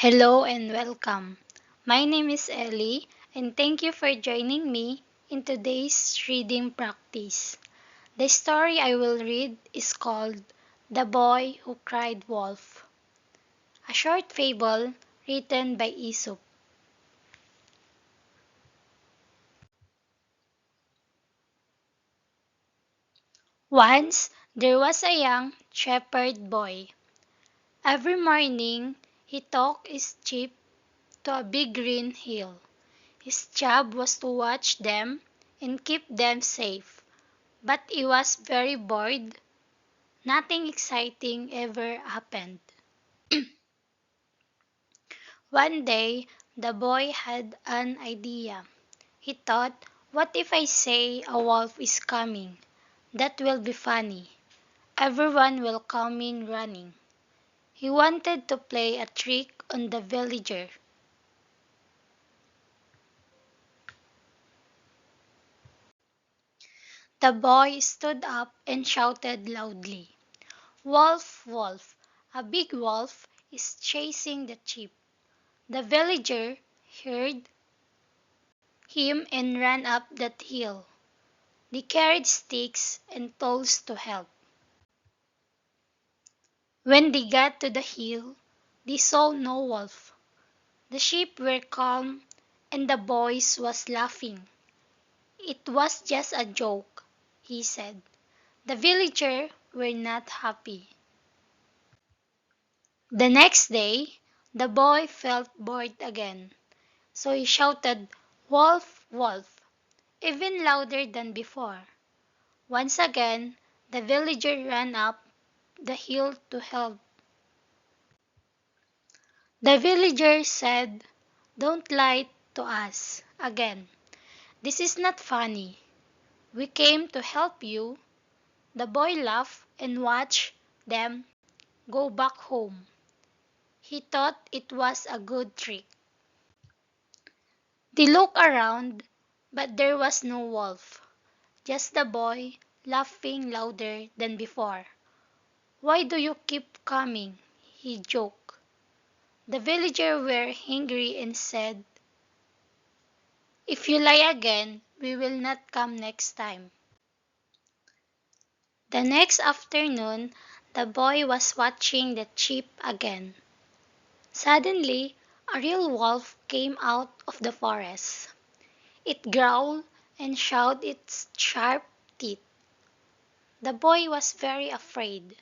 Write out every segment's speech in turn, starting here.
Hello and welcome. My name is Ellie, and thank you for joining me in today's reading practice. The story I will read is called The Boy Who Cried Wolf, a short fable written by Aesop. Once there was a young shepherd boy. Every morning he took his sheep to a big green hill. His job was to watch them and keep them safe. But he was very bored. Nothing exciting ever happened. One day, the boy had an idea. He thought, what if I say a wolf is coming? That will be funny. Everyone will come in running. He wanted to play a trick on the villager. The boy stood up and shouted loudly, Wolf, wolf, a big wolf is chasing the sheep. The villager heard him and ran up that hill. They carried sticks and poles to help. When they got to the hill, they saw no wolf. The sheep were calm and the boy was laughing. It was just a joke, he said. The villagers were not happy. The next day, the boy felt bored again, so he shouted, Wolf, wolf, even louder than before. Once again, the villager ran up the hill to help. The villager said, Don't lie to us again. This is not funny. We came to help you. The boy laughed and watched them go back home. He thought it was a good trick. They looked around, but there was no wolf, just the boy laughing louder than before. Why do you keep coming? He joked. The villagers were angry and said, If you lie again, we will not come next time. The next afternoon, the boy was watching the sheep again. Suddenly, a real wolf came out of the forest. It growled and showed its sharp teeth. The boy was very afraid.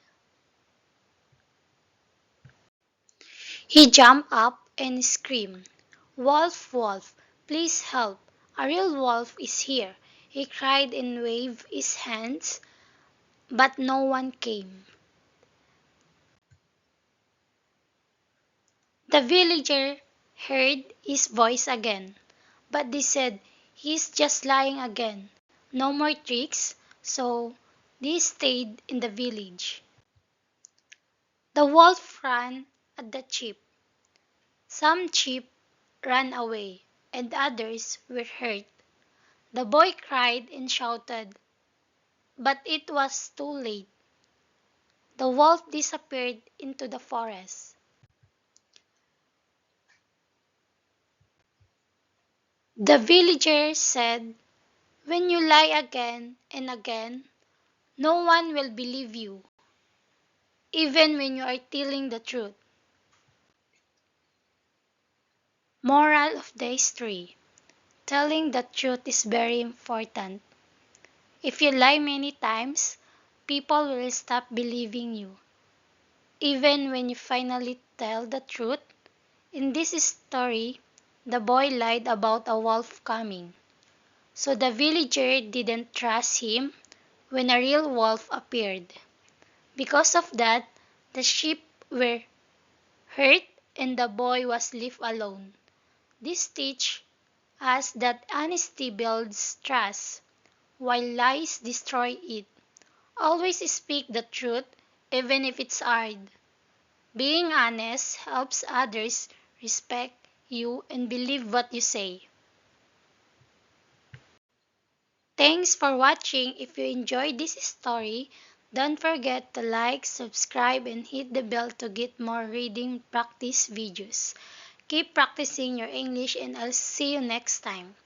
He jumped up and screamed, Wolf, wolf, please help. A real wolf is here. He cried and waved his hands, but no one came. The villager heard his voice again, but they said, He's just lying again. No more tricks, so they stayed in the village. The wolf ran at the sheep. Some sheep ran away, and others were hurt. The boy cried and shouted, but it was too late. The wolf disappeared into the forest. The villager said, When you lie again and again, no one will believe you, even when you are telling the truth. Moral of the story: telling the truth is very important. If you lie many times, people will stop believing you. Even when you finally tell the truth, in this story, the boy lied about a wolf coming. So the villager didn't trust him when a real wolf appeared. Because of that, the sheep were hurt and the boy was left alone. This teaches us that honesty builds trust, while lies destroy it. Always speak the truth, even if it's hard. Being honest helps others respect you and believe what you say. Thanks for watching. If you enjoyed this story, Don't forget to like, subscribe, and hit the bell to get more reading practice videos. Keep practicing your English and I'll see you next time.